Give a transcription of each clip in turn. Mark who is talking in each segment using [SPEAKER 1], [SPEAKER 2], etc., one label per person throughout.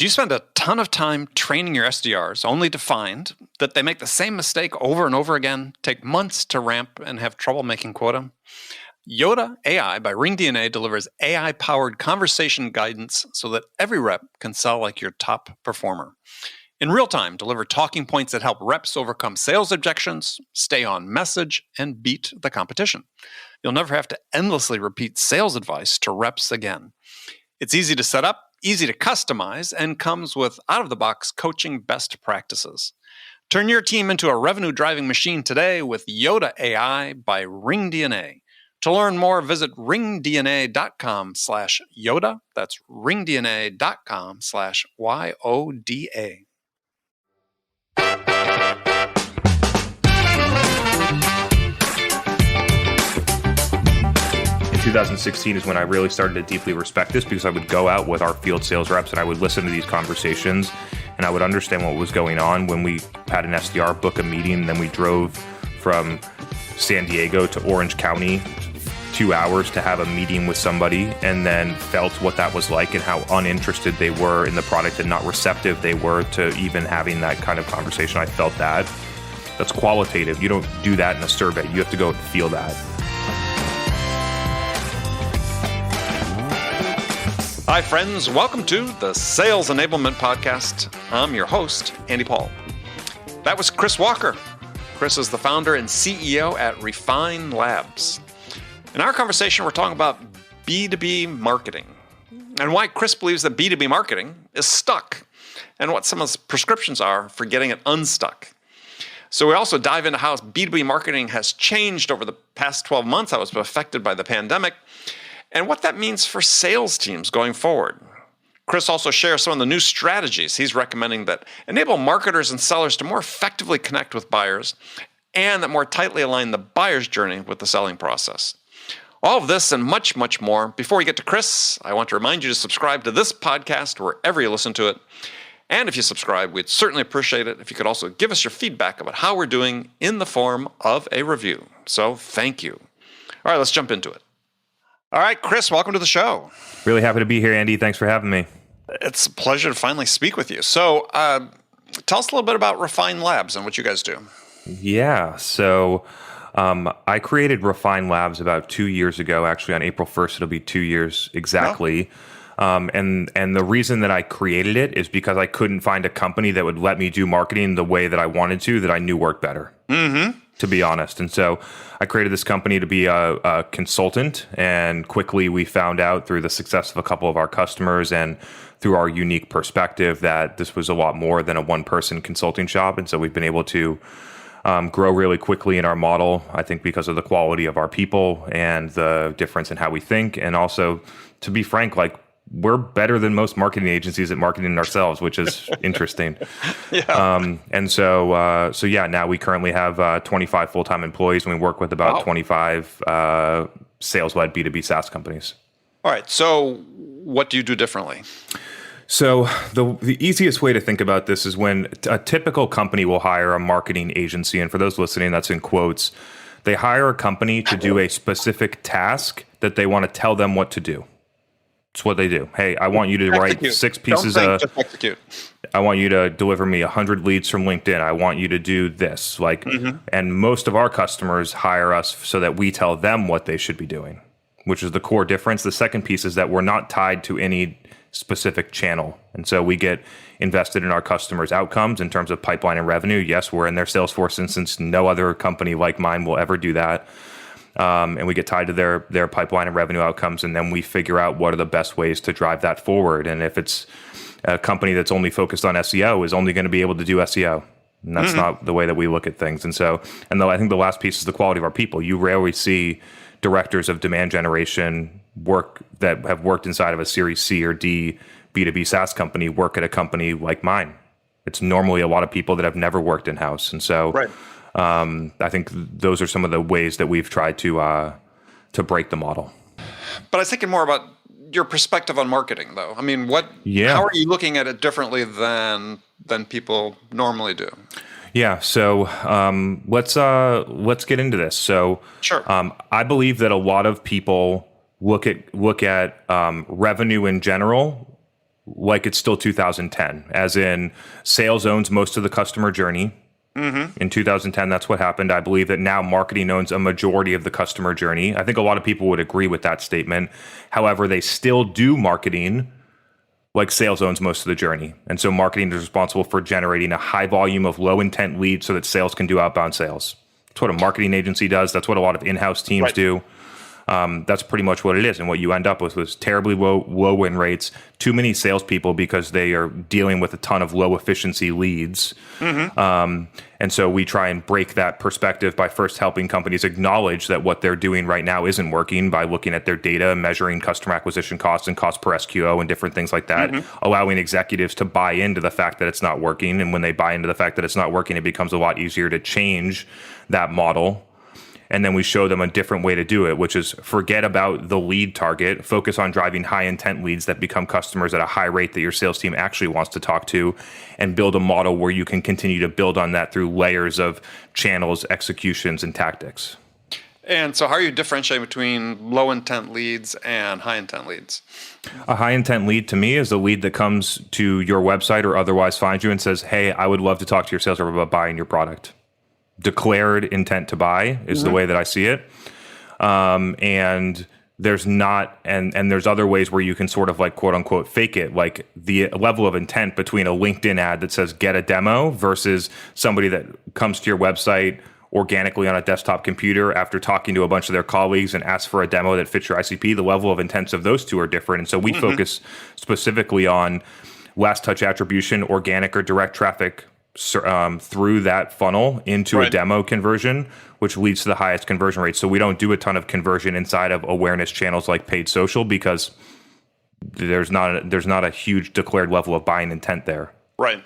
[SPEAKER 1] Do you spend a ton of time training your SDRs only to find that they make the same mistake over and over again, take months to ramp, and have trouble making quota? Yoda AI by RingDNA delivers AI-powered conversation guidance so that every rep can sell like your top performer. In real time, deliver talking points that help reps overcome sales objections, stay on message, and beat the competition. You'll never have to endlessly repeat sales advice to reps again. It's easy to set up, easy to customize, and comes with out-of-the-box coaching best practices. Turn your team into a revenue-driving machine today with Yoda AI by RingDNA. To learn more, visit ringdna.com/Yoda. That's ringdna.com/YODA.
[SPEAKER 2] In 2016 is when I really started to deeply respect this, because I would go out with our field sales reps and I would listen to these conversations and I would understand what was going on. When we had an SDR book a meeting, then we drove from San Diego to Orange County 2 hours to have a meeting with somebody, and then felt what that was like and how uninterested they were in the product and not receptive they were to even having that kind of conversation. I felt that. That's qualitative. You don't do that in a survey. You have to go and feel that.
[SPEAKER 1] Hi, friends. Welcome to the Sales Enablement Podcast. I'm your host, Andy Paul. That was Chris Walker. Chris is the founder and CEO at Refine Labs. In our conversation, we're talking about B2B marketing and why Chris believes that B2B marketing is stuck and what some of the prescriptions are for getting it unstuck. So we also dive into how B2B marketing has changed over the past 12 months, how it's been affected by the pandemic, and what that means for sales teams going forward. Chris also shares some of the new strategies he's recommending that enable marketers and sellers to more effectively connect with buyers and that more tightly align the buyer's journey with the selling process. All of this and much, much more. Before we get to Chris, I want to remind you to subscribe to this podcast wherever you listen to it. And if you subscribe, we'd certainly appreciate it if you could also give us your feedback about how we're doing in the form of a review. So thank you. All right, let's jump into it. All right, Chris, welcome to the show.
[SPEAKER 2] Really happy to be here, Andy. Thanks for having me.
[SPEAKER 1] It's a pleasure to finally speak with you. So tell us a little bit about Refine Labs and what you guys do.
[SPEAKER 2] Yeah, so I created Refine Labs about 2 years ago. Actually, on April 1st, it'll be 2 years exactly. Oh. And the reason that I created it is because I couldn't find a company that would let me do marketing the way that I wanted to, that I knew worked better, to be honest. And so I created this company to be a consultant. And quickly we found out through the success of a couple of our customers and through our unique perspective that this was a lot more than a one-person consulting shop. And so we've been able to grow really quickly in our model, I think because of the quality of our people and the difference in how we think. And also, to be frank, like, we're better than most marketing agencies at marketing ourselves, which is interesting.
[SPEAKER 1] Yeah.
[SPEAKER 2] And so yeah, now we currently have 25 full-time employees, and we work with about 25 sales-led B2B SaaS companies.
[SPEAKER 1] All right. So what do you do differently?
[SPEAKER 2] So the easiest way to think about this is when a typical company will hire a marketing agency, and for those listening, that's in quotes, they hire a company to do a specific task that they want to tell them what to do. It's what they do. Hey, I want you to write 6 pieces of...
[SPEAKER 1] Just execute.
[SPEAKER 2] I want you to deliver me 100 leads from LinkedIn. I want you to do this. And most of our customers hire us so that we tell them what they should be doing, which is the core difference. The second piece is that we're not tied to any specific channel. And so we get invested in our customers' outcomes in terms of pipeline and revenue. Yes, we're in their Salesforce instance. No other company like mine will ever do that. And we get tied to their pipeline and revenue outcomes. And then we figure out what are the best ways to drive that forward. And if it's a company that's only focused on SEO, is only going to be able to do SEO. And that's not the way that we look at things. And so, I think the last piece is the quality of our people. You rarely see directors of demand generation that have worked inside of a Series C or D B2B SaaS company work at a company like mine. It's normally a lot of people that have never worked in-house. And so I think those are some of the ways that we've tried to break the model.
[SPEAKER 1] But I was thinking more about your perspective on marketing, though. I mean, how are you looking at it differently than people normally do?
[SPEAKER 2] Yeah. So let's get into this. So
[SPEAKER 1] sure.
[SPEAKER 2] I believe that a lot of people look at revenue in general like it's still 2010, as in sales owns most of the customer journey. In 2010, that's what happened. I believe that now marketing owns a majority of the customer journey. I think a lot of people would agree with that statement. However, they still do marketing like sales owns most of the journey. And so marketing is responsible for generating a high volume of low intent leads so that sales can do outbound sales. That's what a marketing agency does. That's what a lot of in-house teams do. That's pretty much what it is. And what you end up with was terribly low win rates, too many salespeople because they are dealing with a ton of low efficiency leads. And so we try and break that perspective by first helping companies acknowledge that what they're doing right now isn't working by looking at their data, measuring customer acquisition costs and cost per SQO and different things like that, allowing executives to buy into the fact that it's not working. And when they buy into the fact that it's not working, it becomes a lot easier to change that model. And then we show them a different way to do it, which is forget about the lead target, focus on driving high intent leads that become customers at a high rate that your sales team actually wants to talk to, and build a model where you can continue to build on that through layers of channels, executions, and tactics.
[SPEAKER 1] And so how are you differentiating between low intent leads and high intent leads?
[SPEAKER 2] A high intent lead to me is a lead that comes to your website or otherwise finds you and says, hey, I would love to talk to your sales rep about buying your product. Declared intent to buy is the way that I see it. And there's not, and there's other ways where you can sort of like quote unquote fake it, like the level of intent between a LinkedIn ad that says get a demo versus somebody that comes to your website organically on a desktop computer after talking to a bunch of their colleagues and asks for a demo that fits your ICP. The level of intents of those two are different. And so we focus specifically on last touch attribution, organic or direct traffic through that funnel into a demo conversion, which leads to the highest conversion rate. So we don't do a ton of conversion inside of awareness channels like paid social because there's not a huge declared level of buying intent there.
[SPEAKER 1] Right.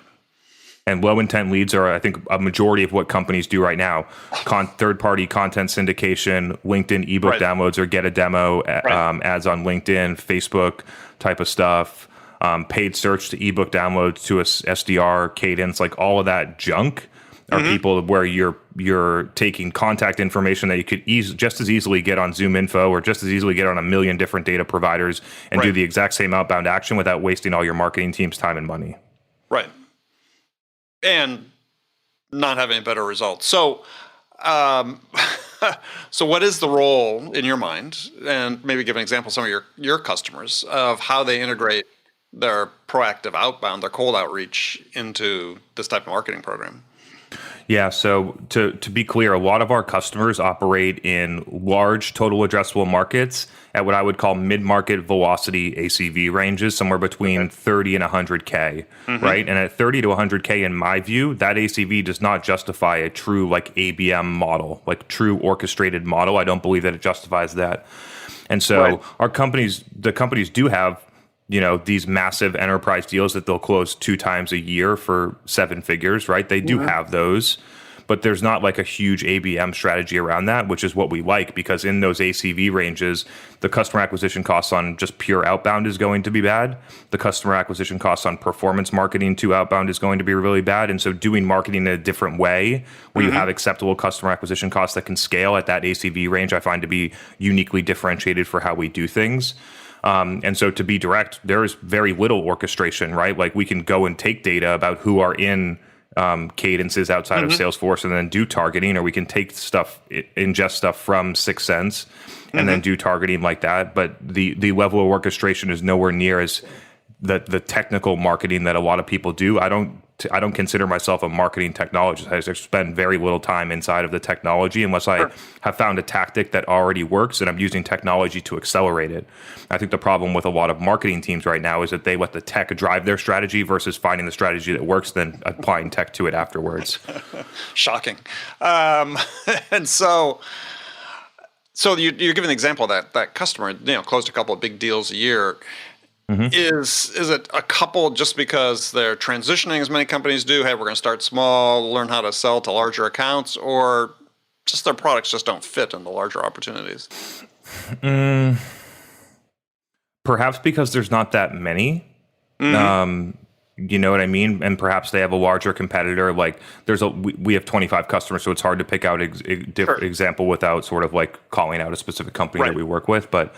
[SPEAKER 2] And low intent leads are, I think, a majority of what companies do right now. Third-party content syndication, LinkedIn ebook downloads or get a demo, ads on LinkedIn, Facebook type of stuff. Paid search to ebook downloads to a SDR cadence, like all of that junk are people where you're taking contact information that you could just as easily get on Zoom Info or just as easily get on a million different data providers and do the exact same outbound action without wasting all your marketing team's time and money.
[SPEAKER 1] Right. And not having better results. So, so what is the role in your mind, and maybe give an example of some of your customers of how they integrate their proactive outbound, their cold outreach into this type of marketing program?
[SPEAKER 2] Yeah, so to be clear, a lot of our customers operate in large total addressable markets at what I would call mid-market velocity ACV ranges, somewhere between 30 and 100K, right? And at 30 to 100K, in my view, that ACV does not justify a true like ABM model, like true orchestrated model. I don't believe that it justifies that. And so the companies do have, you know, these massive enterprise deals that they'll close 2 times a year for 7 figures, right? They do have those, but there's not like a huge ABM strategy around that, which is what we like, because in those ACV ranges, the customer acquisition costs on just pure outbound is going to be bad. The customer acquisition costs on performance marketing to outbound is going to be really bad. And so doing marketing in a different way where you have acceptable customer acquisition costs that can scale at that ACV range, I find to be uniquely differentiated for how we do things. And so to be direct, there is very little orchestration, right? Like we can go and take data about who are in cadences outside of Salesforce and then do targeting, or we can take stuff, ingest stuff from 6 Sense and then do targeting like that. But the level of orchestration is nowhere near as the technical marketing that a lot of people do. I don't consider myself a marketing technologist. I just spend very little time inside of the technology unless I have found a tactic that already works and I'm using technology to accelerate it. I think the problem with a lot of marketing teams right now is that they let the tech drive their strategy versus finding the strategy that works, then applying tech to it afterwards. Shocking.
[SPEAKER 1] And so you're giving an example of that customer, closed a couple of big deals a year. Is it a couple just because they're transitioning, as many companies do? Hey, we're going to start small, learn how to sell to larger accounts, or just their products just don't fit in the larger opportunities?
[SPEAKER 2] Perhaps because there's not that many. You know what I mean? And perhaps they have a larger competitor. Like we have 25 customers, so it's hard to pick out different example without sort of like calling out a specific company that we work with. But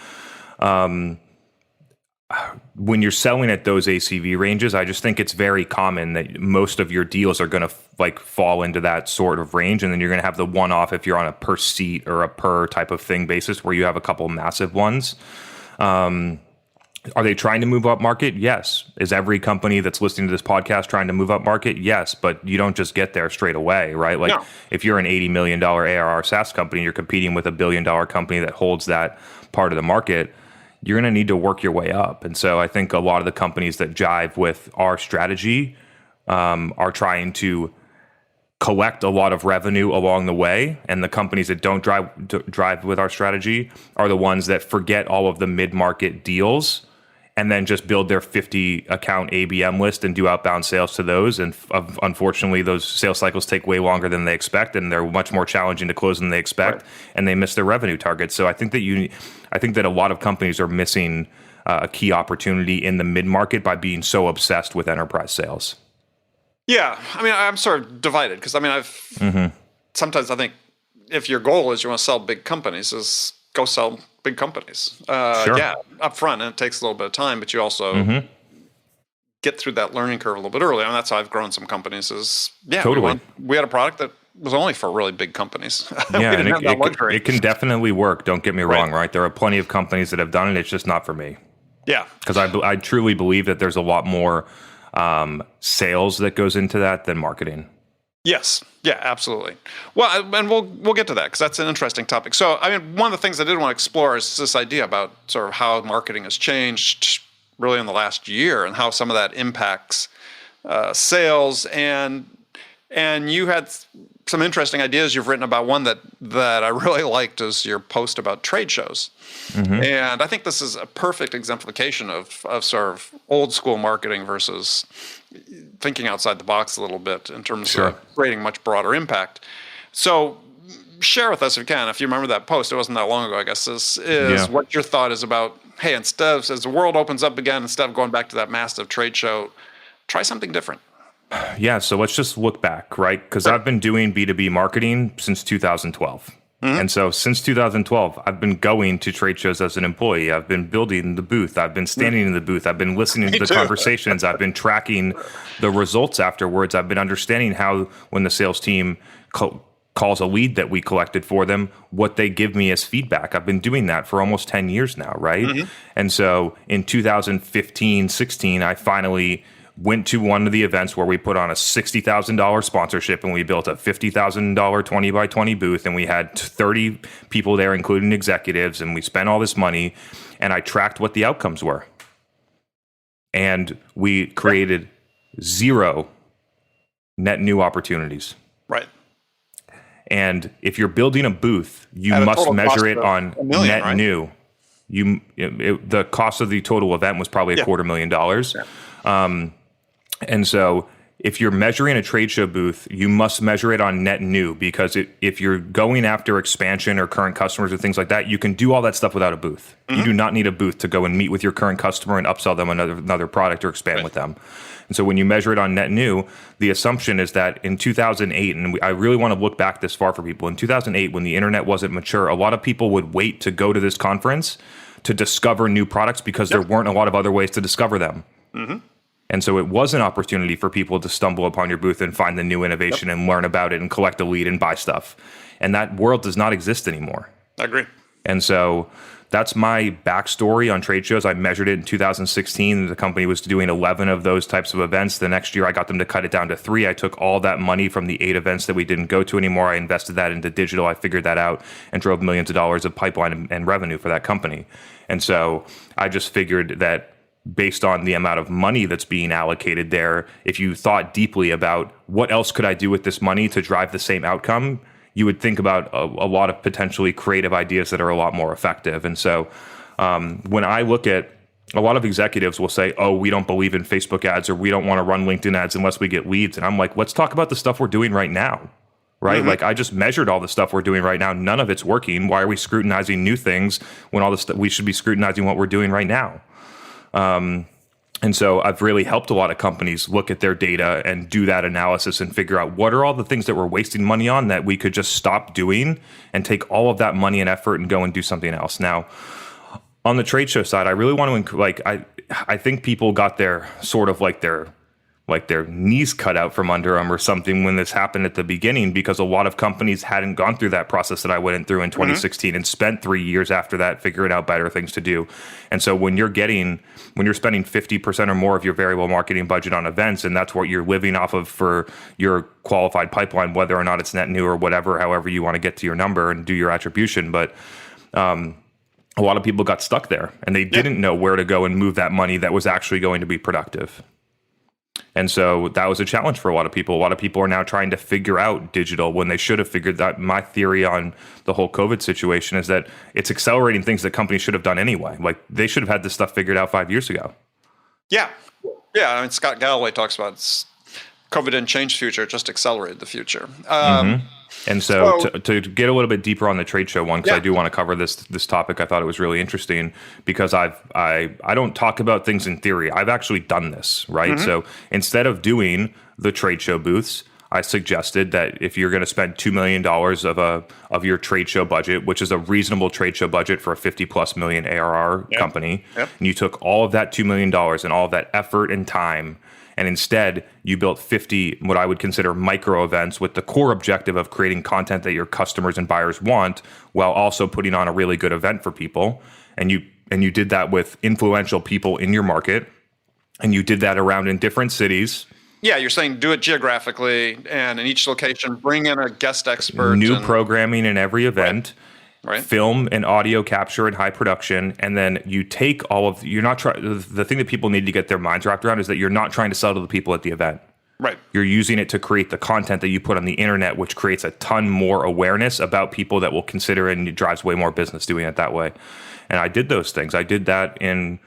[SPEAKER 2] when you're selling at those ACV ranges, I just think it's very common that most of your deals are going to fall into that sort of range. And then you're going to have the one-off if you're on a per seat or a per type of thing basis where you have a couple massive ones. Are they trying to move up market? Yes. Is every company that's listening to this podcast trying to move up market? Yes. But you don't just get there straight away, right? Like if you're an $80 million ARR SaaS company, you're competing with a $1 billion company that holds that part of the market, you're going to need to work your way up. And so I think a lot of the companies that jive with our strategy are trying to collect a lot of revenue along the way. And the companies that don't drive with our strategy are the ones that forget all of the mid-market deals and then just build their 50 account ABM list and do outbound sales to those. And unfortunately, those sales cycles take way longer than they expect, and they're much more challenging to close than they expect, and they miss their revenue targets. So I think that a lot of companies are missing a key opportunity in the mid-market by being so obsessed with enterprise sales.
[SPEAKER 1] Yeah, I mean, I'm sort of divided because sometimes I think if your goal is you want to sell big companies, is go sell big companies. Yeah, up front, and it takes a little bit of time, but you also get through that learning curve a little bit early. And that's how I've grown some companies.
[SPEAKER 2] Totally.
[SPEAKER 1] We had a product that was only for really big companies.
[SPEAKER 2] Yeah, and it can definitely work. Don't get me wrong, right? There are plenty of companies that have done it. It's just not for me. Yeah, because I truly believe that there's a lot more sales that goes into that than marketing.
[SPEAKER 1] Yes. Yeah, absolutely. Well, and we'll get to that because that's an interesting topic. So, I mean, one of the things I did want to explore is this idea about sort of how marketing has changed really in the last year and how some of that impacts sales. And you had some interesting ideas you've written about. One that I really liked is your post about trade shows. And I think this is a perfect exemplification of sort of old school marketing versus thinking outside the box a little bit in terms of creating much broader impact. So share with us, if you can, if you remember that post, it wasn't that long ago, I guess, is what your thought is about, hey, instead of, as the world opens up again, instead of going back to that massive trade show, try something different.
[SPEAKER 2] Yeah, so let's just look back, right? Because I've been doing B2B marketing since 2012. And so since 2012, I've been going to trade shows as an employee. I've been building the booth. I've been standing in the booth. I've been listening to the conversations. I've been tracking the results afterwards. I've been understanding how when the sales team calls a lead that we collected for them, what they give me as feedback. I've been doing that for almost 10 years now, right? And so in 2015, 16, I finally went to one of the events where we put on a $60,000 sponsorship and we built a $50,000 20 by 20 booth, and we had 30 people there, including executives, and we spent all this money, and I tracked what the outcomes were. And we created 0 net new opportunities.
[SPEAKER 1] Right.
[SPEAKER 2] And if you're building a booth, you must measure it on net new. The cost of the total event was probably $250,000. And so if you're measuring a trade show booth, you must measure it on net new, because if you're going after expansion or current customers or things like that, you can do all that stuff without a booth. You do not need a booth to go and meet with your current customer and upsell them another product or expand with them. And so when you measure it on net new, the assumption is that in 2008, and I really want to look back this far for people, in 2008, when the internet wasn't mature, a lot of people would wait to go to this conference to discover new products because there weren't a lot of other ways to discover them. And so it was an opportunity for people to stumble upon your booth and find the new innovation and learn about it and collect a lead and buy stuff. And that world does not exist anymore.
[SPEAKER 1] I agree.
[SPEAKER 2] And so that's my backstory on trade shows. I measured it in 2016. The company was doing 11 of those types of events. The next year, I got them to cut it down to 3. I took all that money from the 8 events that we didn't go to anymore. I invested that into digital. I figured that out and drove millions of dollars of pipeline and revenue for that company. And so I just figured that based on the amount of money that's being allocated there, if you thought deeply about what else could I do with this money to drive the same outcome, you would think about a lot of potentially creative ideas that are a lot more effective. And so when I look at, a lot of executives will say, oh, we don't believe in Facebook ads, or we don't want to run LinkedIn ads unless we get leads. And I'm like, let's talk about the stuff we're doing right now, right? Like I just measured all the stuff we're doing right now. None of it's working. Why are we scrutinizing new things when all this stuff, we should be scrutinizing what we're doing right now? And so I've really helped a lot of companies look at their data and do that analysis and figure out what are all the things that we're wasting money on that we could just stop doing and take all of that money and effort and go and do something else. Now, on the trade show side, I really want to I think people got their sort of like their knees cut out from under them or something when this happened at the beginning, because a lot of companies hadn't gone through that process that I went through in 2016 and spent 3 years after that figuring out better things to do. And so when you're spending 50% or more of your variable marketing budget on events, and that's what you're living off of for your qualified pipeline, whether or not it's net new or whatever, however you want to get to your number and do your attribution. But a lot of people got stuck there and they didn't know where to go and move that money that was actually going to be productive. And so that was a challenge for a lot of people. A lot of people are now trying to figure out digital when they should have figured that. My theory on the whole COVID situation is that it's accelerating things that companies should have done anyway. Like they should have had this stuff figured out 5 years ago.
[SPEAKER 1] Yeah. I mean, Scott Galloway talks about COVID didn't change the future, it just accelerated the future.
[SPEAKER 2] And so to get a little bit deeper on the trade show one, because I do want to cover this topic, I thought it was really interesting because I don't talk about things in theory. I've actually done this, right? So instead of doing the trade show booths, I suggested that if you're going to spend $2 million of your trade show budget, which is a reasonable trade show budget for a 50+ million ARR company, and you took all of that $2 million and all of that effort and time, and instead you built 50 what I would consider micro events with the core objective of creating content that your customers and buyers want, while also putting on a really good event for people. And you did that with influential people in your market, and you did that around in different cities.
[SPEAKER 1] Yeah, you're saying do it geographically, and in each location, bring in a guest expert.
[SPEAKER 2] New programming in every event.
[SPEAKER 1] Right.
[SPEAKER 2] Film and audio capture in high production, and then you take all of. You're not trying. The thing that people need to get their minds wrapped around is that you're not trying to sell to the people at the event.
[SPEAKER 1] Right.
[SPEAKER 2] You're using it to create the content that you put on the internet, which creates a ton more awareness about people that will consider it, and it drives way more business doing it that way. And I did those things. I did that in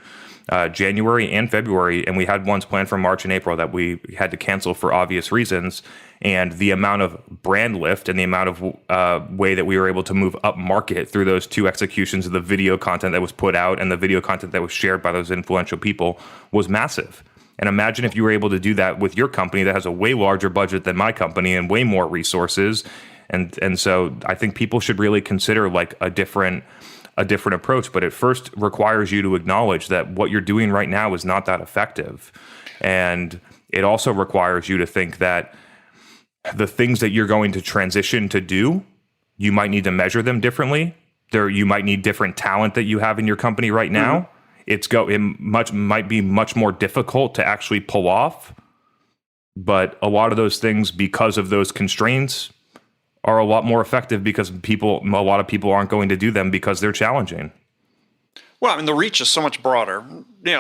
[SPEAKER 2] January and February, and we had ones planned for March and April that we had to cancel for obvious reasons. And the amount of brand lift and the amount of way that we were able to move up market through those two executions of the video content that was put out and the video content that was shared by those influential people was massive. And imagine if you were able to do that with your company that has a way larger budget than my company and way more resources. And so I think people should really consider like a different approach, but it first requires you to acknowledge that what you're doing right now is not that effective. And it also requires you to think that the things that you're going to transition to do, you might need to measure them differently. You might need different talent that you have in your company right now. It might be much more difficult to actually pull off, but a lot of those things, because of those constraints, are a lot more effective because a lot of people aren't going to do them because they're challenging.
[SPEAKER 1] Well, I mean, the reach is so much broader.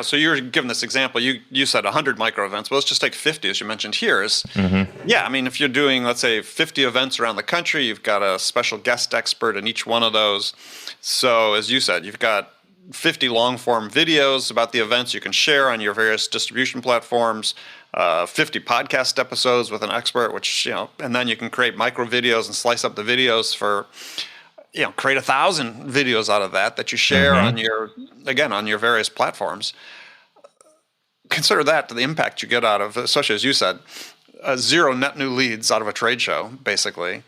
[SPEAKER 1] So you're giving this example. You said 100 micro events. Well, let's just take 50, as you mentioned here. I mean, if you're doing, let's say, 50 events around the country, you've got a special guest expert in each one of those. So, as you said, you've got 50 long-form videos about the events you can share on your various distribution platforms, 50 podcast episodes with an expert, which, and then you can create micro videos and slice up the videos for, create 1,000 videos out of that you share on your various platforms. Consider that to the impact you get out of, especially as you said, 0 net new leads out of a trade show, basically.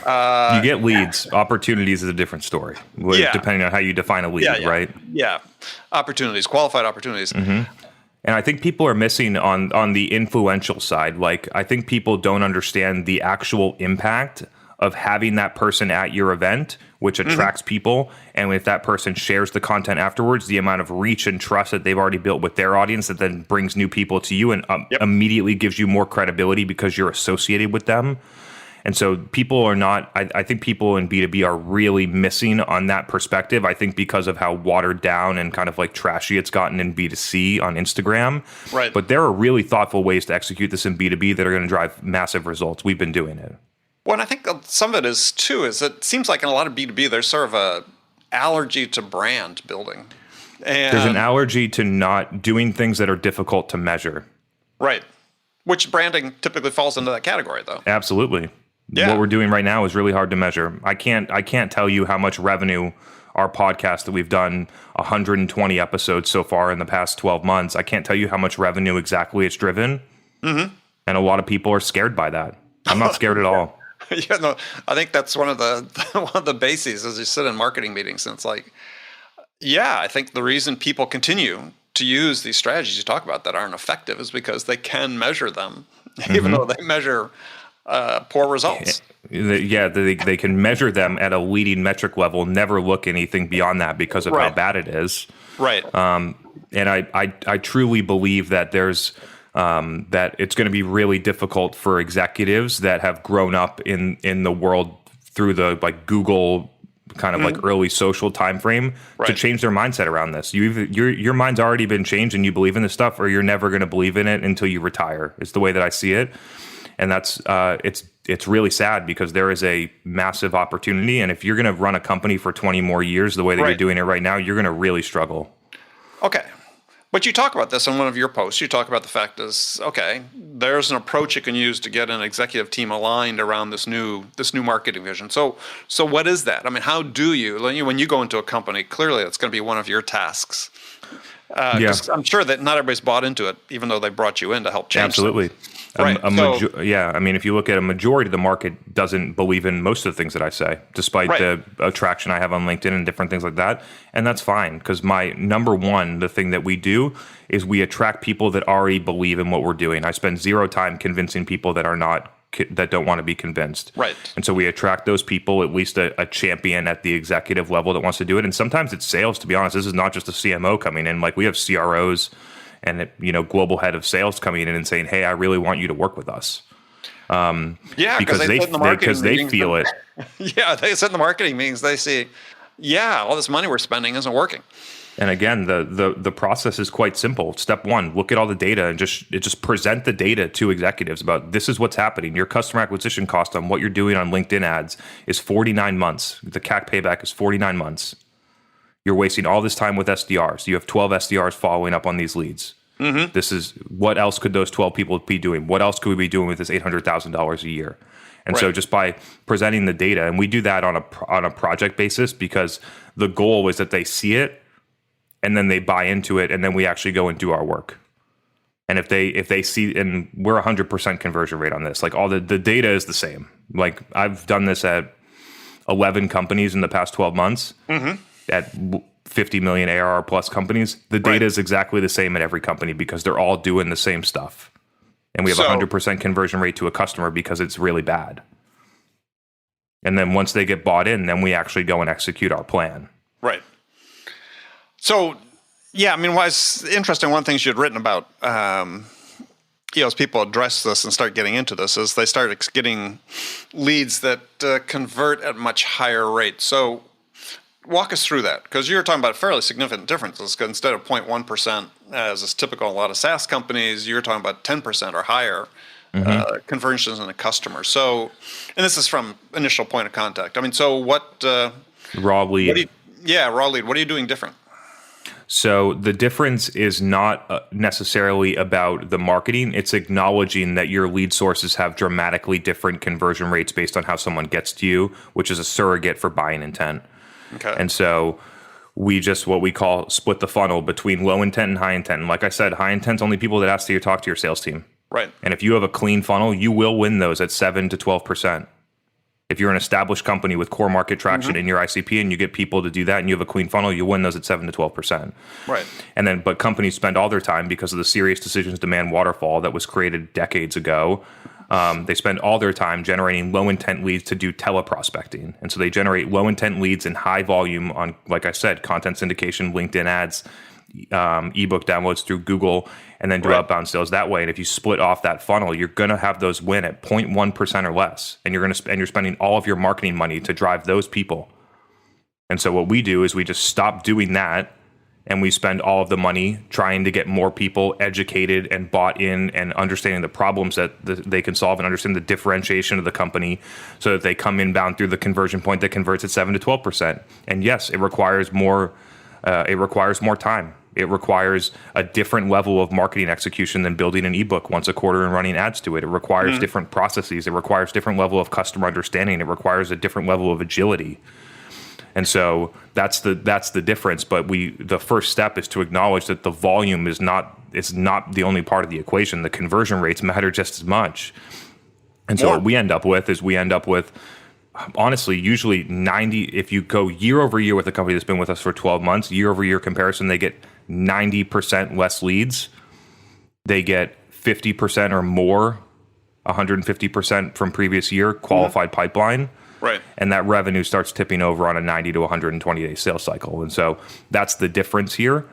[SPEAKER 2] You get leads. Opportunities is a different story, depending on how you define a lead, right? Yeah.
[SPEAKER 1] Opportunities, qualified opportunities.
[SPEAKER 2] And I think people are missing on the influential side. Like, I think people don't understand the actual impact of having that person at your event, which attracts people. And if that person shares the content afterwards, the amount of reach and trust that they've already built with their audience that then brings new people to you and immediately gives you more credibility because you're associated with them. And so people are not, I think people in B2B are really missing on that perspective. I think because of how watered down and kind of like trashy it's gotten in B2C on Instagram.
[SPEAKER 1] Right.
[SPEAKER 2] But there are really thoughtful ways to execute this in B2B that are going to drive massive results. We've been doing it.
[SPEAKER 1] Well, and I think some of it is it seems like in a lot of B2B, there's sort of a allergy to brand building. And
[SPEAKER 2] there's an allergy to not doing things that are difficult to measure.
[SPEAKER 1] Right. Which branding typically falls into that category, though.
[SPEAKER 2] Absolutely. Yeah. What we're doing right now is really hard to measure. I can't tell you how much revenue our podcast that we've done 120 episodes so far in the past 12 months. I can't tell you how much revenue exactly it's driven. And a lot of people are scared by that. I'm not scared at all.
[SPEAKER 1] I think that's one of the bases as you sit in marketing meetings. And it's like, Yeah, I think the reason people continue to use these strategies you talk about that aren't effective is because they can measure them, even though they measure poor results.
[SPEAKER 2] Yeah, they can measure them at a leading metric level, never look anything beyond that because of how bad it is.
[SPEAKER 1] Right.
[SPEAKER 2] And I truly believe that there's that it's going to be really difficult for executives that have grown up in the world through the like Google kind of like early social time frame to change their mindset around this. Your mind's already been changed and you believe in this stuff, or you're never going to believe in it until you retire. Is the way that I see it. And that's it's really sad because there is a massive opportunity. And if you're going to run a company for 20 more years the way that you're doing it right now, you're going to really struggle.
[SPEAKER 1] Okay. But you talk about this in one of your posts. You talk about the fact is, okay, there's an approach you can use to get an executive team aligned around this new marketing vision. So what is that? I mean, how do you, when you go into a company, clearly it's going to be one of your tasks. I'm sure that not everybody's bought into it, even though they brought you in to help change.
[SPEAKER 2] Absolutely.
[SPEAKER 1] Things. Right.
[SPEAKER 2] I mean, if you look at a majority of the market doesn't believe in most of the things that I say, despite the attraction I have on LinkedIn and different things like that. And that's fine because my number one, the thing that we do is we attract people that already believe in what we're doing. I spend zero time convincing people that don't want to be convinced.
[SPEAKER 1] Right.
[SPEAKER 2] And so we attract those people, at least a champion at the executive level that wants to do it. And sometimes it's sales, to be honest. This is not just a CMO coming in. Like we have CROs and global head of sales coming in and saying, "Hey, I really want you to work with us." Because they feel it.
[SPEAKER 1] Yeah, they sit in the marketing meetings. They see, all this money we're spending isn't working.
[SPEAKER 2] And again, the process is quite simple. Step one: look at all the data and just present the data to executives about this is what's happening. Your customer acquisition cost on what you're doing on LinkedIn ads is 49 months. The CAC payback is 49 months. You're wasting all this time with SDRs. You have 12 SDRs following up on these leads. Mm-hmm. This is what else could those 12 people be doing? What else could we be doing with this $800,000 a year? And so just by presenting the data, and we do that on a project basis because the goal is that they see it and then they buy into it, and then we actually go and do our work. And if they see, and we're 100% conversion rate on this, like all the data is the same. Like I've done this at 11 companies in the past 12 months. Mm-hmm. At 50 million ARR plus companies, the data is exactly the same at every company because they're all doing the same stuff. And we have 100% conversion rate to a customer because it's really bad. And then once they get bought in, then we actually go and execute our plan. Right.
[SPEAKER 1] So, I mean, it's interesting. One of the things you'd written about, as people address this and start getting into this, is they start getting leads that convert at much higher rates. So, walk us through that, because you're talking about fairly significant differences. Instead of 0.1%, as is typical in a lot of SaaS companies, you're talking about 10% or higher conversions in a customer. So, and this is from initial point of contact. I mean, so what?
[SPEAKER 2] Raw lead.
[SPEAKER 1] Raw lead. What are you doing different?
[SPEAKER 2] So the difference is not necessarily about the marketing. It's acknowledging that your lead sources have dramatically different conversion rates based on how someone gets to you, which is a surrogate for buying intent. Okay. And so we just what we call split the funnel between low intent and high intent. And like I said, high intent's only people that ask to talk to your sales team.
[SPEAKER 1] Right.
[SPEAKER 2] And if you have a clean funnel, you will win those at 7 to 12%. If you're an established company with core market traction in your ICP and you get people to do that and you have a clean funnel, you win those at 7 to 12%.
[SPEAKER 1] Right.
[SPEAKER 2] And then, but companies spend all their time because of the serious decisions demand waterfall that was created decades ago. They spend all their time generating low intent leads to do teleprospecting. And so they generate low intent leads in high volume on, like I said, content syndication, LinkedIn ads, ebook downloads through Google, and then do outbound sales that way. And if you split off that funnel, you're going to have those win at 0.1% or less. And you're spending all of your marketing money to drive those people. And so what we do is we just stop doing that. And we spend all of the money trying to get more people educated and bought in and understanding the problems that they can solve and understand the differentiation of the company so that they come inbound through the conversion point that converts at 7 to 12%. And yes, it requires more time. It requires a different level of marketing execution than building an ebook once a quarter and running ads to it. It requires different processes. It requires different level of customer understanding. It requires a different level of agility. And so that's the difference. But the first step is to acknowledge that the volume is not the only part of the equation. The conversion rates matter just as much. And so what we end up with honestly, usually 90, if you go year over year with a company that's been with us for 12 months, year over year comparison, they get 90% less leads. They get 50% or more, 150% from previous year qualified pipeline.
[SPEAKER 1] Right.
[SPEAKER 2] And that revenue starts tipping over on a 90 to 120 day sales cycle. And so that's the difference here.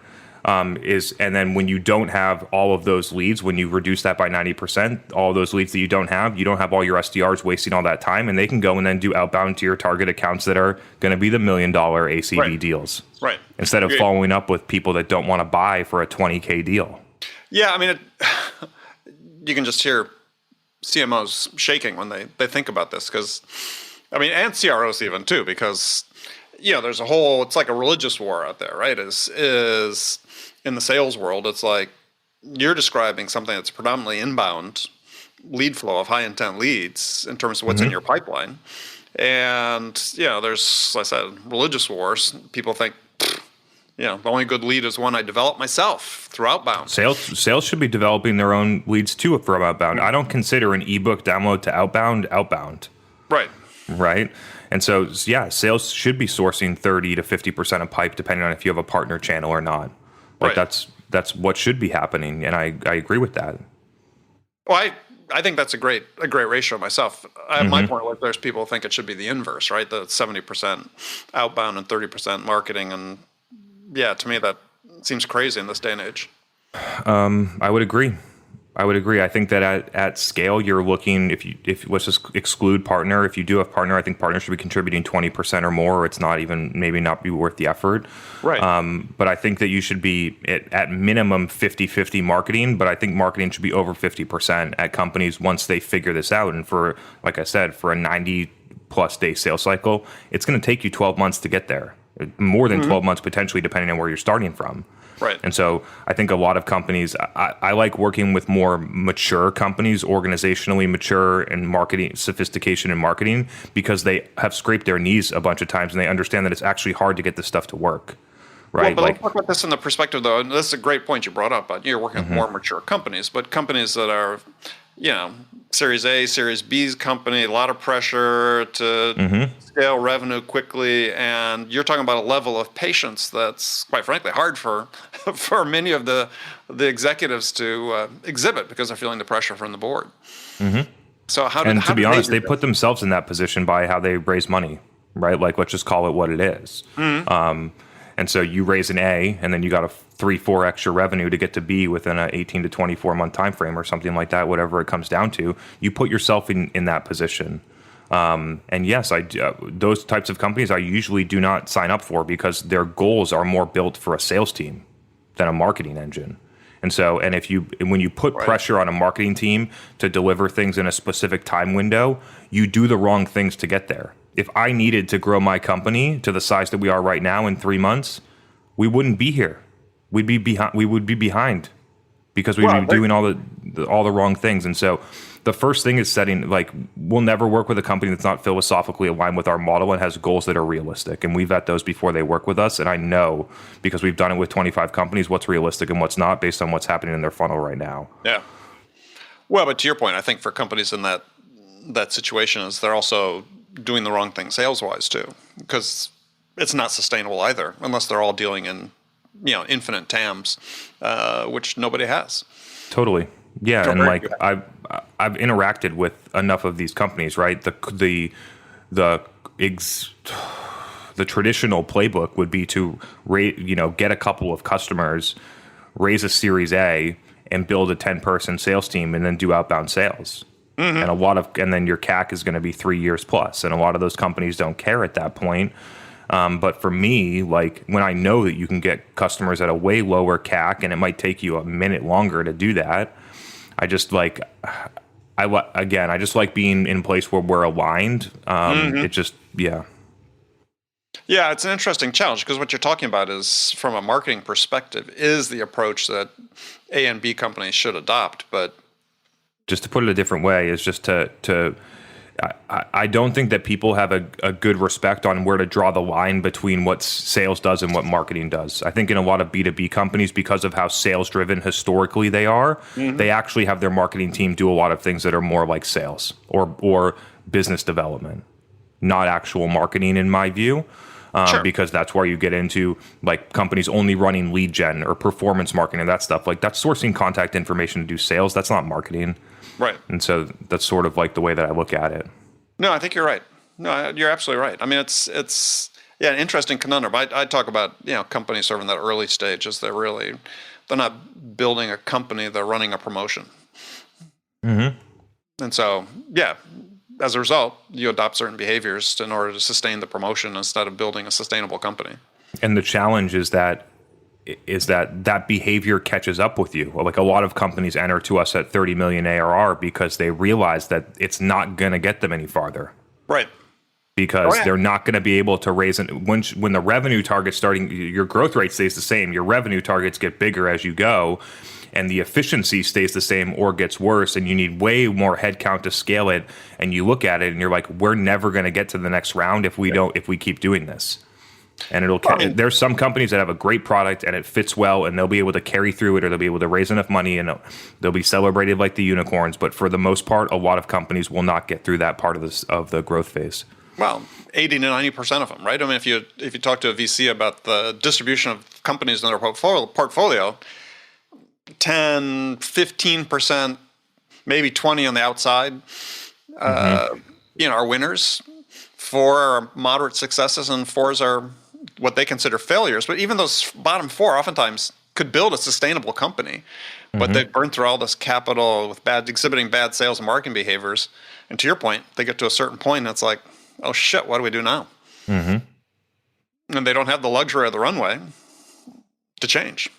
[SPEAKER 2] And then when you don't have all of those leads, when you reduce that by 90%, all of those leads that you don't have all your SDRs wasting all that time, and they can go and then do outbound to your target accounts that are going to be the $1 million ACV deals.
[SPEAKER 1] Right.
[SPEAKER 2] Instead of following up with people that don't want to buy for a 20K deal.
[SPEAKER 1] Yeah. I mean, you can just hear CMOs shaking when they think about this because, I mean, and CROs even too, because, there's a whole, it's like a religious war out there, right? Is in the sales world, it's like you're describing something that's predominantly inbound lead flow of high intent leads in terms of what's in your pipeline. And, there's, like I said, religious wars. People think, the only good lead is one I develop myself through outbound.
[SPEAKER 2] Sales should be developing their own leads too from outbound. I don't consider an ebook download to outbound. Right. And so, sales should be sourcing 30 to 50% of pipe, depending on if you have a partner channel or not. Like that's what should be happening, and I agree with that.
[SPEAKER 1] Well, I think that's a great ratio myself. I have my point. Like, there's people who think it should be the inverse, right? The 70% outbound and 30% marketing, and to me that seems crazy in this day and age.
[SPEAKER 2] I would agree. I think that at scale, you're looking, if let's just exclude partner. If you do have partner, I think partner should be contributing 20% or more, or it's maybe not be worth the effort.
[SPEAKER 1] Right.
[SPEAKER 2] But I think that you should be at minimum 50-50 marketing, but I think marketing should be over 50% at companies once they figure this out. And for, like I said, for a 90 plus day sales cycle, it's going to take you 12 months to get there. More than 12 months potentially, depending on where you're starting from.
[SPEAKER 1] Right.
[SPEAKER 2] And so I think a lot of companies, I like working with more mature companies, organizationally mature and marketing, sophistication in marketing, because they have scraped their knees a bunch of times and they understand that it's actually hard to get this stuff to work. Right.
[SPEAKER 1] Well, but let's talk about this in the perspective, though, and this is a great point you brought up. You're working with more mature companies, but companies that are, Series A, Series B's company, a lot of pressure to scale revenue quickly, and you're talking about a level of patience that's, quite frankly, hard for many of the executives to exhibit because they're feeling the pressure from the board. So
[SPEAKER 2] to be honest, they put themselves in that position by how they raise money, right? Like, let's just call it what it is. And so you raise an A, and then you got a 3-4 extra revenue to get to B within an 18 to 24 month time frame or something like that, whatever it comes down to. You put yourself in that position. And yes, those types of companies I usually do not sign up for because their goals are more built for a sales team than a marketing engine. And so, when you put pressure on a marketing team to deliver things in a specific time window, you do the wrong things to get there. If I needed to grow my company to the size that we are right now in 3 months, we wouldn't be here. We'd be behind. We would be behind because we'd be doing all the wrong things. And so, the first thing is setting. Like, we'll never work with a company that's not philosophically aligned with our model and has goals that are realistic. And we vet those before they work with us. And I know, because we've done it with 25 companies, what's realistic and what's not based on what's happening in their funnel right now.
[SPEAKER 1] Yeah. Well, but to your point, I think for companies in that situation is they're also doing the wrong thing sales-wise too, because it's not sustainable either unless they're all dealing in infinite TAMs, which nobody has.
[SPEAKER 2] Totally. Yeah, and like I've interacted with enough of these companies, right? The traditional playbook would be to get a couple of customers, raise a Series A, and build a 10-person sales team, and then do outbound sales. And then your CAC is going to be 3 years plus, and a lot of those companies don't care at that point. But for me, like, when I know that you can get customers at a way lower CAC, and it might take you a minute longer to do that, I just like being in a place where we're aligned. It just, yeah, it's an interesting challenge because what you're talking about is, from a marketing perspective, is the approach that A and B companies should adopt, but just to put it a different way, is just I don't think that people have a good respect on where to draw the line between what sales does and what marketing does. I think in a lot of B2B companies, because of how sales driven historically they are, they actually have their marketing team do a lot of things that are more like sales or business development, not actual marketing in my view.
[SPEAKER 1] Sure.
[SPEAKER 2] Because that's where you get into like companies only running lead gen or performance marketing and that stuff. Like that's sourcing contact information to do sales. That's not marketing.
[SPEAKER 1] Right.
[SPEAKER 2] And so that's sort of like the way that I look at it.
[SPEAKER 1] No, I think you're right. No, you're absolutely right. I mean, it's an interesting conundrum. I talk about, companies sort of in that early stages. They're not building a company. They're running a promotion.
[SPEAKER 2] Mm-hmm.
[SPEAKER 1] And so, as a result, you adopt certain behaviors in order to sustain the promotion instead of building a sustainable company.
[SPEAKER 2] And the challenge is that behavior catches up with you. Like a lot of companies enter to us at 30 million ARR because they realize that it's not going to get them any farther.
[SPEAKER 1] Right.
[SPEAKER 2] Because they're not going to be able to raise it. When the revenue target's starting, your growth rate stays the same. Your revenue targets get bigger as you go, and the efficiency stays the same or gets worse, and you need way more headcount to scale it. And you look at it and you're like, we're never going to get to the next round if we keep doing this. And there's some companies that have a great product and it fits well, and they'll be able to carry through it, or they'll be able to raise enough money and they'll be celebrated like the unicorns. But for the most part, a lot of companies will not get through that part of the growth phase.
[SPEAKER 1] Well, 80 to 90% of them, right? I mean, if you talk to a VC about the distribution of companies in their portfolio, 10, 15%, maybe 20 on the outside, are winners. 4 are moderate successes, and 4s are what they consider failures. But even those bottom 4 oftentimes could build a sustainable company, but they've burned through all this capital with exhibiting bad sales and marketing behaviors. And to your point, they get to a certain point and it's like, oh shit, what do we do now? And they don't have the luxury of the runway to change.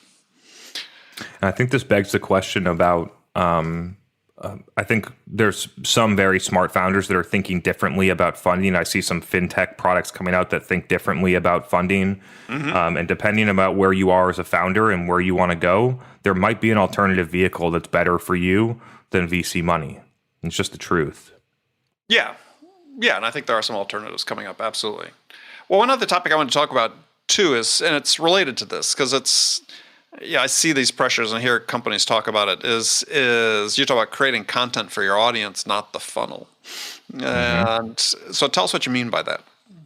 [SPEAKER 2] And I think this begs the question about, I think there's some very smart founders that are thinking differently about funding. I see some fintech products coming out that think differently about funding. And depending about where you are as a founder and where you want to go, there might be an alternative vehicle that's better for you than VC money. It's just the truth. Yeah, and I think there are some alternatives coming up, absolutely. Well, one other topic I want to talk about, too, is, and it's related to this, because I see these pressures and hear companies talk about it, is you talk about creating content for your audience, not the funnel. And so tell us what you mean by that.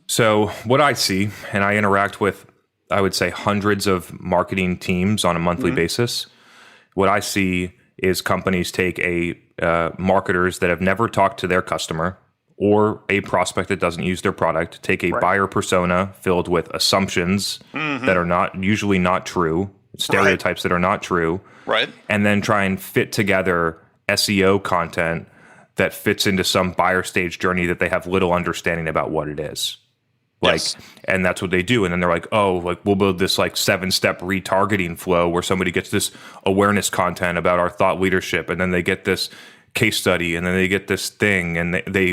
[SPEAKER 2] So what I see, and I interact with, I would say, hundreds of marketing teams on a monthly basis. What I see is companies take marketers that have never talked to their customer, or a prospect that doesn't use their product, take a buyer persona filled with assumptions that are usually not true, stereotypes that are not true, and then try and fit together SEO content that fits into some buyer stage journey that they have little understanding about what it is. And that's what they do. And then they're like, we'll build this 7-step retargeting flow where somebody gets this awareness content about our thought leadership, and then they get this case study, and then they get this thing, and they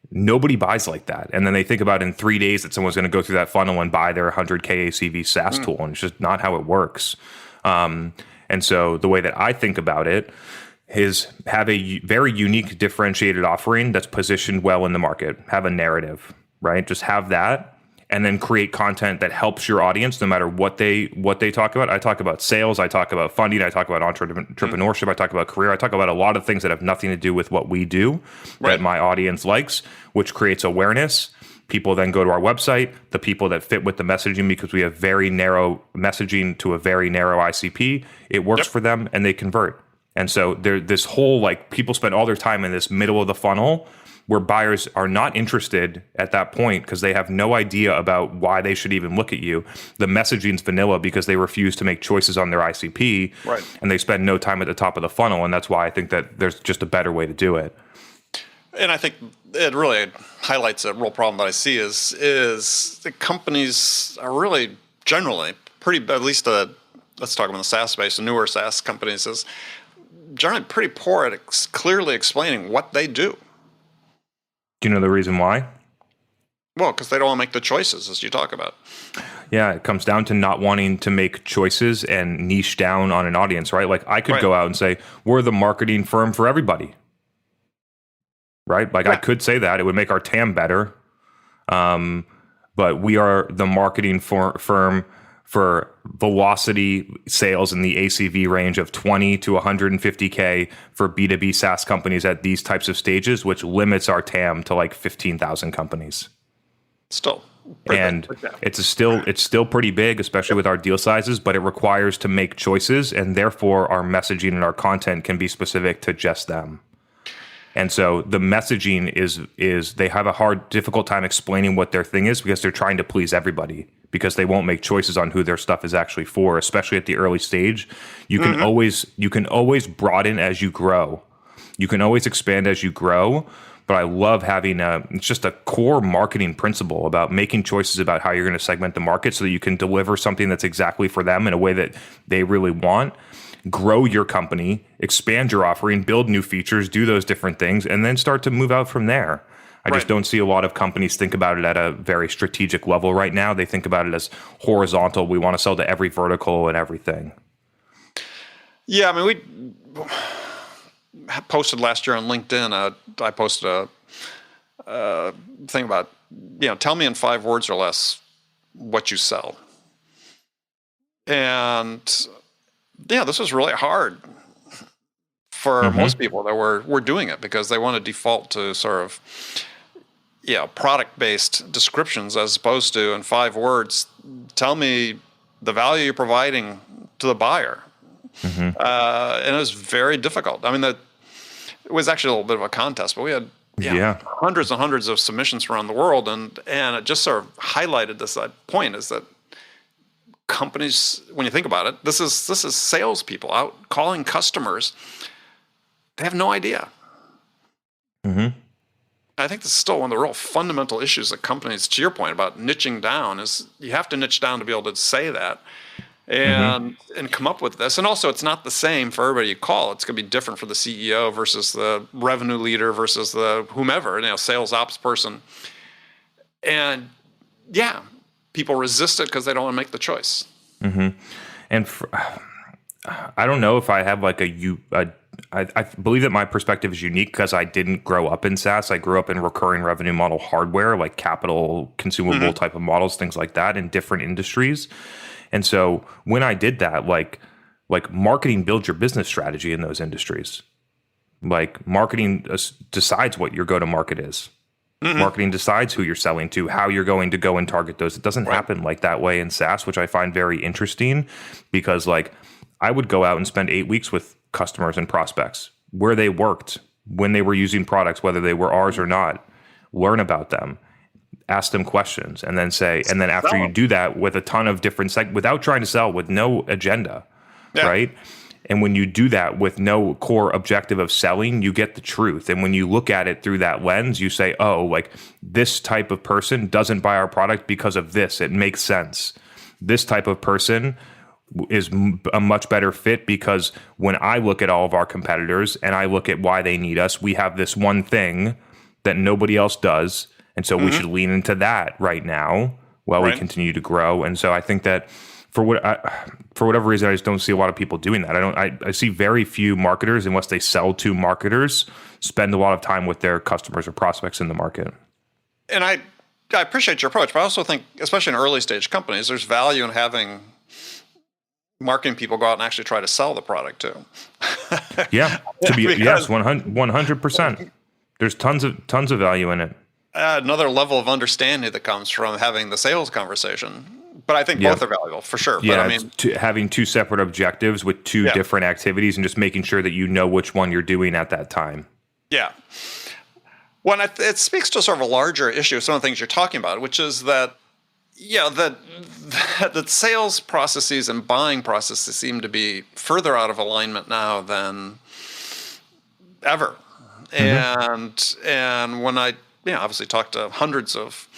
[SPEAKER 2] nobody buys like that. And then they think about in 3 days that someone's going to go through that funnel and buy their 100K ACV SaaS tool, and it's just not how it works. And so the way that I think about it is have a very unique, differentiated offering that's positioned well in the market. Have a narrative, right? Just have that. And then create content that helps your audience no matter what they talk about. I talk about sales, I talk about funding, I talk about entrepreneurship, I talk about career, I talk about a lot of things that have nothing to do with what we do that my audience likes, which creates awareness. People then go to our website, the people that fit with the messaging, because we have very narrow messaging to a very narrow ICP, it works for them and they convert. And so this whole people spend all their time in this middle of the funnel where buyers are not interested at that point because they have no idea about why they should even look at you. The messaging's vanilla because they refuse to make choices on their ICP, and they spend no time at the top of the funnel, and that's why I think that there's just a better way to do it.
[SPEAKER 1] And I think it really highlights a real problem that I see is the companies are really generally pretty, at least let's talk about the SaaS space, the newer SaaS companies, is generally pretty poor at clearly explaining what they do.
[SPEAKER 2] Do you know the reason why?
[SPEAKER 1] Well, because they don't want to make the choices, as you talk about.
[SPEAKER 2] Yeah, it comes down to not wanting to make choices and niche down on an audience, right? I could go out and say, we're the marketing firm for everybody, right? I could say that. It would make our TAM better. But we are the marketing firm for velocity sales in the ACV range of 20 to 150K for B2B SaaS companies at these types of stages, which limits our TAM to like 15,000 companies.
[SPEAKER 1] Still.
[SPEAKER 2] And it's still pretty big, especially with our deal sizes, but it requires to make choices, and therefore our messaging and our content can be specific to just them. And so the messaging is they have a difficult time explaining what their thing is because they're trying to please everybody, because they won't make choices on who their stuff is actually for, especially at the early stage. You can always broaden as you grow. You can always expand as you grow. But I love having it's just a core marketing principle about making choices about how you're going to segment the market so that you can deliver something that's exactly for them in a way that they really want. Grow your company, expand your offering, build new features, do those different things, and then start to move out from there. I just don't see a lot of companies think about it at a very strategic level right now. They think about it as horizontal. We want to sell to every vertical and everything.
[SPEAKER 1] Yeah, I mean, we posted last year on LinkedIn. I posted a thing about, tell me in 5 words or less what you sell. And this was really hard for most people that were doing it, because they want to default to sort of product-based descriptions as opposed to, in 5 words, tell me the value you're providing to the buyer. And it was very difficult. I mean, it was actually a little bit of a contest, but we had hundreds and hundreds of submissions from around the world, and it just sort of highlighted this point, is that companies, when you think about it, this is salespeople out calling customers. They have no idea. I think this is still one of the real fundamental issues that companies, to your point about niching down, is you have to niche down to be able to say that and come up with this. And also, it's not the same for everybody you call. It's going to be different for the CEO versus the revenue leader versus the whomever, sales ops person. And people resist it because they don't want to make the choice.
[SPEAKER 2] And I don't know if I have like I believe that my perspective is unique because I didn't grow up in SaaS. I grew up in recurring revenue model hardware, like capital consumable type of models, things like that, in different industries. And so when I did that, like marketing builds your business strategy in those industries. Like marketing decides what your go-to-market is. Marketing decides who you're selling to, how you're going to go and target those. It doesn't happen like that way in SaaS, which I find very interesting, because like I would go out and spend 8 weeks with customers and prospects, where they worked, when they were using products, whether they were ours or not, learn about them, ask them questions, and then after you do that with a ton of different without trying to sell, with no agenda, right? And when you do that with no core objective of selling, you get the truth. And when you look at it through that lens, you say, oh, like this type of person doesn't buy our product because of this. It makes sense. This type of person is a much better fit because when I look at all of our competitors and I look at why they need us, we have this one thing that nobody else does. And so we should lean into that right now while we continue to grow. And so I think that for whatever reason, I just don't see a lot of people doing that. I see very few marketers, unless they sell to marketers, spend a lot of time with their customers or prospects in the market.
[SPEAKER 1] And I appreciate your approach, but I also think, especially in early stage companies, there's value in having marketing people go out and actually try to sell the product too.
[SPEAKER 2] Yes, 100%. There's tons of value in it.
[SPEAKER 1] Another level of understanding that comes from having the sales conversation. But I think both are valuable for sure.
[SPEAKER 2] Yeah,
[SPEAKER 1] but I mean,
[SPEAKER 2] having two separate objectives with two different activities and just making sure that you know which one you're doing at that time. Yeah.
[SPEAKER 1] Well, it speaks to sort of a larger issue, some of the things you're talking about, which is that, that sales processes and buying processes seem to be further out of alignment now than ever. And when I obviously talk to hundreds of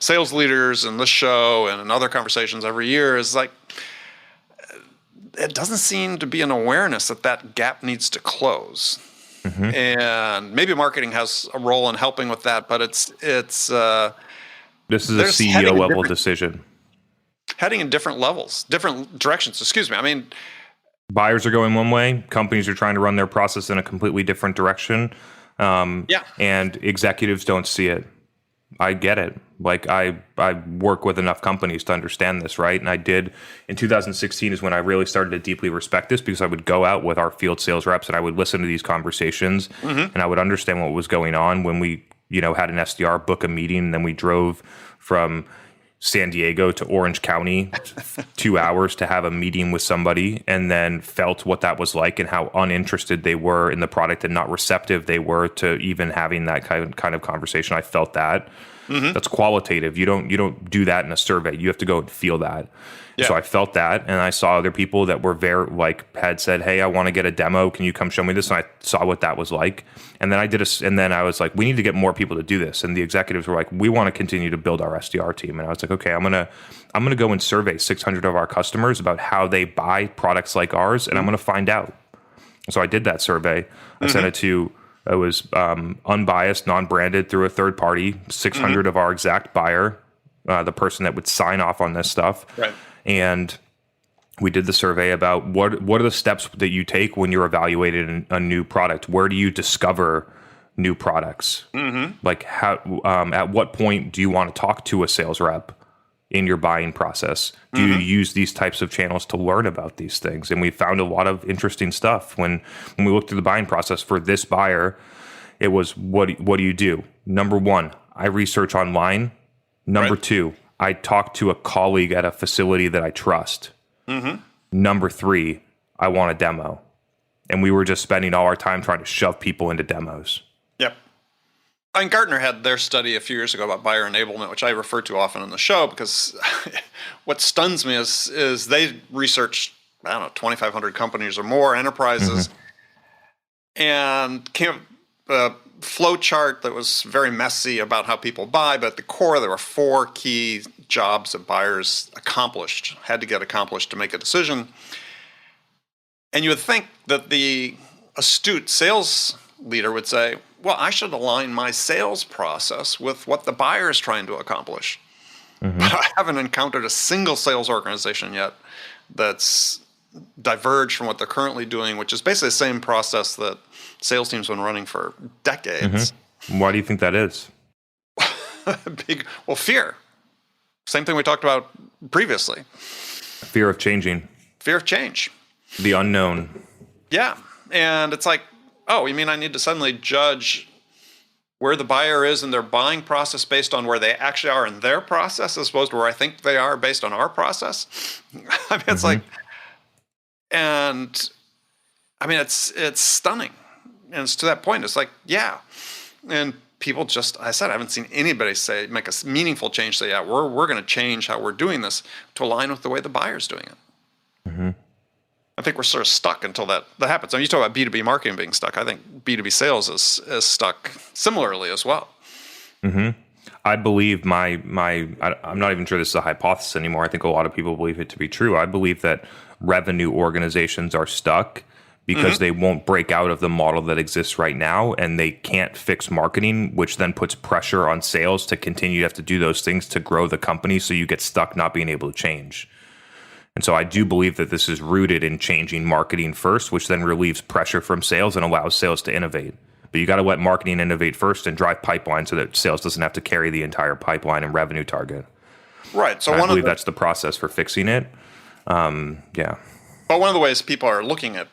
[SPEAKER 1] sales leaders in this show and in other conversations every year, is like, it doesn't seem to be an awareness that gap needs to close. And maybe marketing has a role in helping with that, but it's this
[SPEAKER 2] is a CEO level decision.
[SPEAKER 1] Heading in different levels, different directions. Excuse me. I mean,
[SPEAKER 2] buyers are going one way, companies are trying to run their process in a completely different direction. And executives don't see it. I get it. Like I work with enough companies to understand this, right? And I did in 2016 is when I really started to deeply respect this, because I would go out with our field sales reps and I would listen to these conversations and I would understand what was going on when we, had an SDR book a meeting, and then we drove from San Diego to Orange County, 2 hours to have a meeting with somebody, and then felt what that was like and how uninterested they were in the product and not receptive they were to even having that kind of conversation. I felt that. That's qualitative. You don't do that in a survey. You have to go and feel that. Yeah. So I felt that, and I saw other people that were had said, "Hey, I want to get a demo. Can you come show me this?" And I saw what that was like. And then I was like, "We need to get more people to do this." And the executives were like, "We want to continue to build our SDR team." And I was like, "Okay, I'm gonna go and survey 600 of our customers about how they buy products like ours, and I'm gonna find out." So I did that survey. I sent it to. It was unbiased, non-branded, through a third party. 600 of our exact buyer, the person that would sign off on this stuff.
[SPEAKER 1] Right. And
[SPEAKER 2] we did the survey about what are the steps that you take when you're evaluating a new product. Where do you discover new products? Like how? At what point do you want to talk to a sales rep in your buying process? Do you use these types of channels to learn about these things? And we found a lot of interesting stuff when we looked through the buying process for this buyer. It was what do you do? Number one, I research online. Number two, I talk to a colleague at a facility that I trust. Number three, I want a demo. And we were just spending all our time trying to shove people into demos.
[SPEAKER 1] Yep. And Gartner had their study a few years ago about buyer enablement, which I refer to often on the show, because what stuns me is they researched, 2,500 companies or more, enterprises, and came up a flow chart that was very messy about how people buy, but at the core there were 4 key jobs that buyers had to get accomplished to make a decision. And you would think that the astute sales leader would say, well, I should align my sales process with what the buyer is trying to accomplish. But I haven't encountered a single sales organization yet that's diverged from what they're currently doing, which is basically the same process that sales teams have been running for decades.
[SPEAKER 2] Why do you think that is?
[SPEAKER 1] Fear. Same thing we talked about previously.
[SPEAKER 2] Fear of changing.
[SPEAKER 1] Fear of change.
[SPEAKER 2] The unknown.
[SPEAKER 1] Yeah. And it's like, oh, you mean I need to suddenly judge where the buyer is in their buying process based on where they actually are in their process, as opposed to where I think they are based on our process? I mean, it's like, and I mean, it's stunning. And it's to that point, it's like, yeah. And people I haven't seen anybody make a meaningful change, say, yeah, we're going to change how we're doing this to align with the way the buyer's doing it. I think we're sort of stuck until that happens. I mean, you talk about B2B marketing being stuck. I think B2B sales is stuck similarly as well.
[SPEAKER 2] I believe I'm not even sure this is a hypothesis anymore. I think a lot of people believe it to be true. I believe that revenue organizations are stuck because they won't break out of the model that exists right now, and they can't fix marketing, which then puts pressure on sales to continue to have to do those things to grow the company. So you get stuck not being able to change. And so I do believe that this is rooted in changing marketing first, which then relieves pressure from sales and allows sales to innovate. But you got to let marketing innovate first and drive pipeline so that sales doesn't have to carry the entire pipeline and revenue target.
[SPEAKER 1] Right. So
[SPEAKER 2] I believe that's the process for fixing it. Yeah.
[SPEAKER 1] But one of the ways people are looking at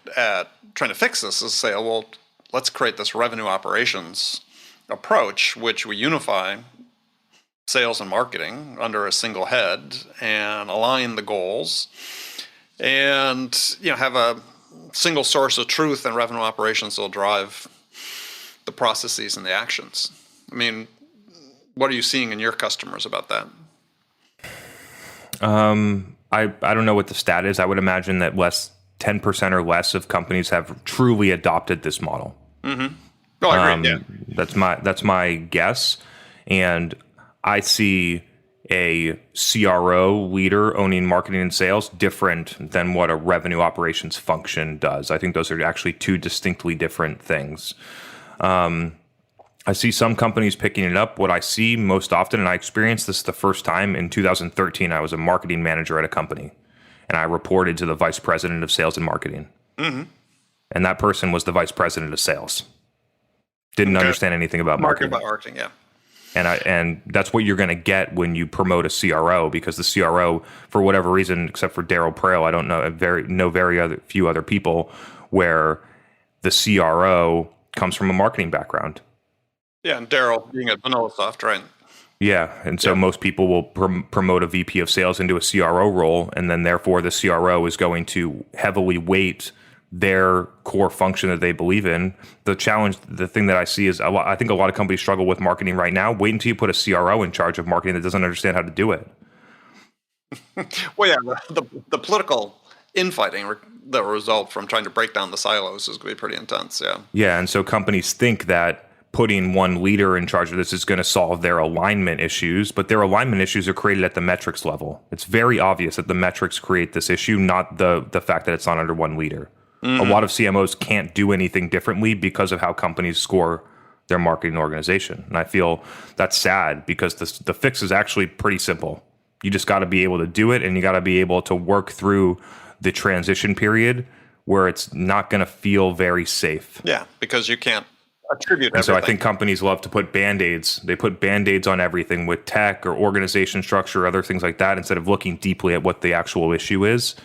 [SPEAKER 1] trying to fix this is say, oh, well, let's create this revenue operations approach, which we unify sales and marketing under a single head and align the goals and have a single source of truth and revenue operations that will drive the processes and the actions. I mean, what are you seeing in your customers about that?
[SPEAKER 2] I don't know what the stat is. I would imagine that 10% or less of companies have truly adopted this model.
[SPEAKER 1] Oh, I agree. Yeah.
[SPEAKER 2] That's my guess. And I see a CRO leader owning marketing and sales different than what a revenue operations function does. I think those are actually two distinctly different things. I see some companies picking it up. What I see most often, and I experienced this the first time in 2013, I was a marketing manager at a company, and I reported to the vice president of sales and marketing. And that person was the vice president of sales. Didn't understand anything about marketing.
[SPEAKER 1] Yeah.
[SPEAKER 2] And that's what you're going to get when you promote a CRO, because the CRO, for whatever reason, except for Daryl Prail, I don't know very few other people where the CRO comes from a marketing background.
[SPEAKER 1] Yeah, and Daryl being at VanillaSoft, right?
[SPEAKER 2] Yeah, and so most people will promote a VP of sales into a CRO role, and then therefore the CRO is going to heavily weight their core function that they believe in. The challenge, the thing that I see is, I think a lot of companies struggle with marketing right now. Wait until you put a CRO in charge of marketing that doesn't understand how to do it.
[SPEAKER 1] Well, yeah, the political infighting that will result from trying to break down the silos is going to be pretty intense, yeah.
[SPEAKER 2] Yeah, and so companies think that putting one leader in charge of this is going to solve their alignment issues, but their alignment issues are created at the metrics level. It's very obvious that the metrics create this issue, not the fact that it's not under one leader. A lot of CMOs can't do anything differently because of how companies score their marketing organization. And I feel that's sad, because the fix is actually pretty simple. You just got to be able to do it, and you got to be able to work through the transition period where it's not going to feel very safe.
[SPEAKER 1] Yeah, because you can't attribute everything.
[SPEAKER 2] And so I think companies love to put Band-Aids. They put Band-Aids on everything with tech or organization structure, other things like that, instead of looking deeply at what the actual issue is.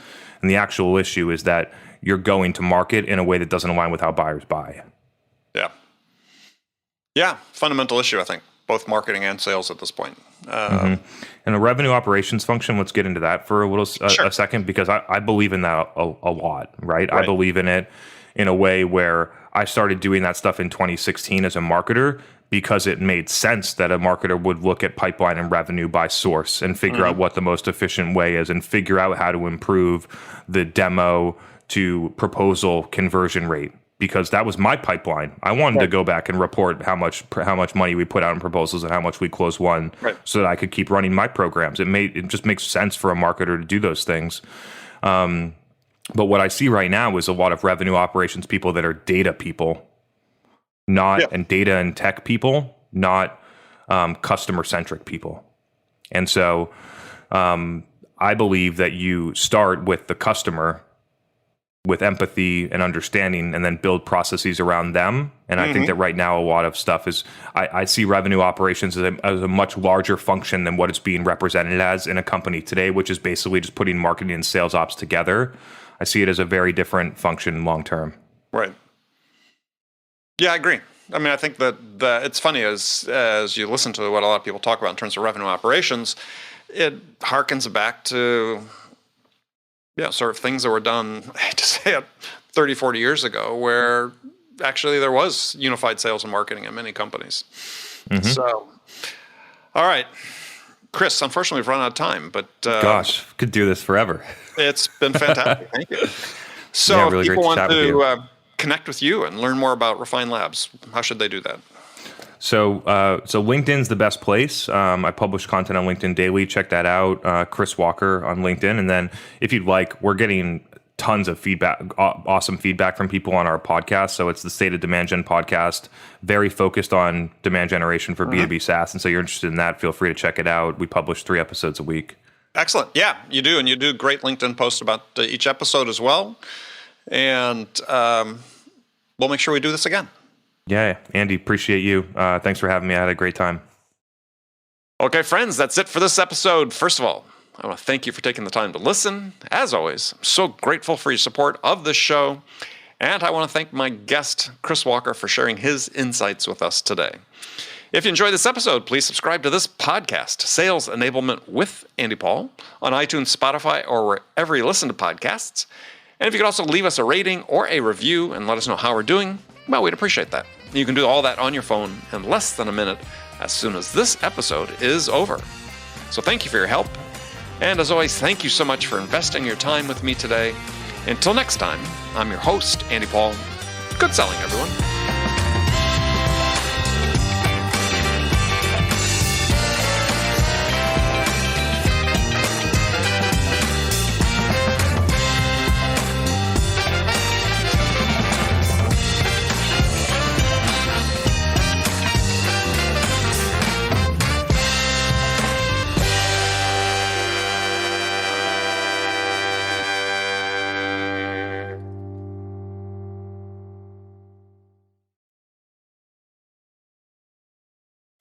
[SPEAKER 2] And the actual issue is that you're going to market in a way that doesn't align with how buyers buy.
[SPEAKER 1] Yeah. Yeah, fundamental issue, I think, both marketing and sales at this point.
[SPEAKER 2] And the revenue operations function, let's get into that for a second, because I believe in that a lot, right? I believe in it in a way where I started doing that stuff in 2016 as a marketer, because it made sense that a marketer would look at pipeline and revenue by source and figure out what the most efficient way is, and figure out how to improve the demo to proposal conversion rate, because that was my pipeline. I wanted to go back and report how much money we put out in proposals and how much we closed one, so that I could keep running my programs. It just makes sense for a marketer to do those things. But what I see right now is a lot of revenue operations people that are data people, and data and tech people, not customer centric people. And so I believe that you start with the customer with empathy and understanding, and then build processes around them. And I think that right now a lot of stuff is, I see revenue operations as a much larger function than what it's being represented as in a company today, which is basically just putting marketing and sales ops together. I see it as a very different function long term.
[SPEAKER 1] Right. Yeah, I agree. I mean, I think that it's funny as you listen to what a lot of people talk about in terms of revenue operations, it harkens back to sort of things that were done, I hate to say it, 30, 40 years ago, where actually there was unified sales and marketing in many companies. So, all right. Chris, unfortunately, we've run out of time, but...
[SPEAKER 2] Gosh, could do this forever.
[SPEAKER 1] It's been fantastic. Thank you. So
[SPEAKER 2] really
[SPEAKER 1] if people want
[SPEAKER 2] to
[SPEAKER 1] connect with you and learn more about Refine Labs, how should they do that?
[SPEAKER 2] So LinkedIn's the best place. I publish content on LinkedIn daily. Check that out. Chris Walker on LinkedIn. And then if you'd like, we're getting tons of feedback, awesome feedback from people on our podcast. So it's the State of Demand Gen podcast, very focused on demand generation for B2B SaaS. And so you're interested in that, feel free to check it out. We publish 3 episodes a week. Excellent.
[SPEAKER 1] Yeah, you do. And you do great LinkedIn posts about each episode as well. And we'll make sure we do this again.
[SPEAKER 2] Yeah, Andy, appreciate you. Thanks for having me. I had a great time.
[SPEAKER 1] Okay, friends, that's it for this episode. First of all, I want to thank you for taking the time to listen. As always, I'm so grateful for your support of this show. And I want to thank my guest, Chris Walker, for sharing his insights with us today. If you enjoyed this episode, please subscribe to this podcast, Sales Enablement with Andy Paul, on iTunes, Spotify, or wherever you listen to podcasts. And if you could also leave us a rating or a review and let us know how we're doing, well, we'd appreciate that. You can do all that on your phone in less than a minute as soon as this episode is over. So thank you for your help. And as always, thank you so much for investing your time with me today. Until next time, I'm your host, Andy Paul. Good selling, everyone.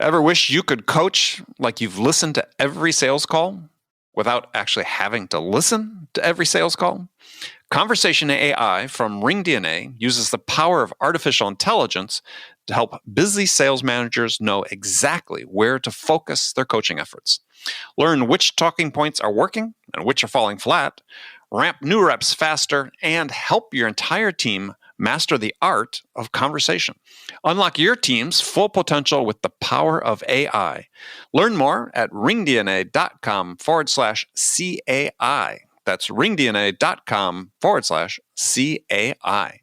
[SPEAKER 1] Ever wish you could coach like you've listened to every sales call without actually having to listen to every sales call? Conversation AI from RingDNA uses the power of artificial intelligence to help busy sales managers know exactly where to focus their coaching efforts. Learn which talking points are working and which are falling flat, ramp new reps faster, and help your entire team master the art of conversation. Unlock your team's full potential with the power of AI. Learn more at ringdna.com/CAI. That's ringdna.com/CAI.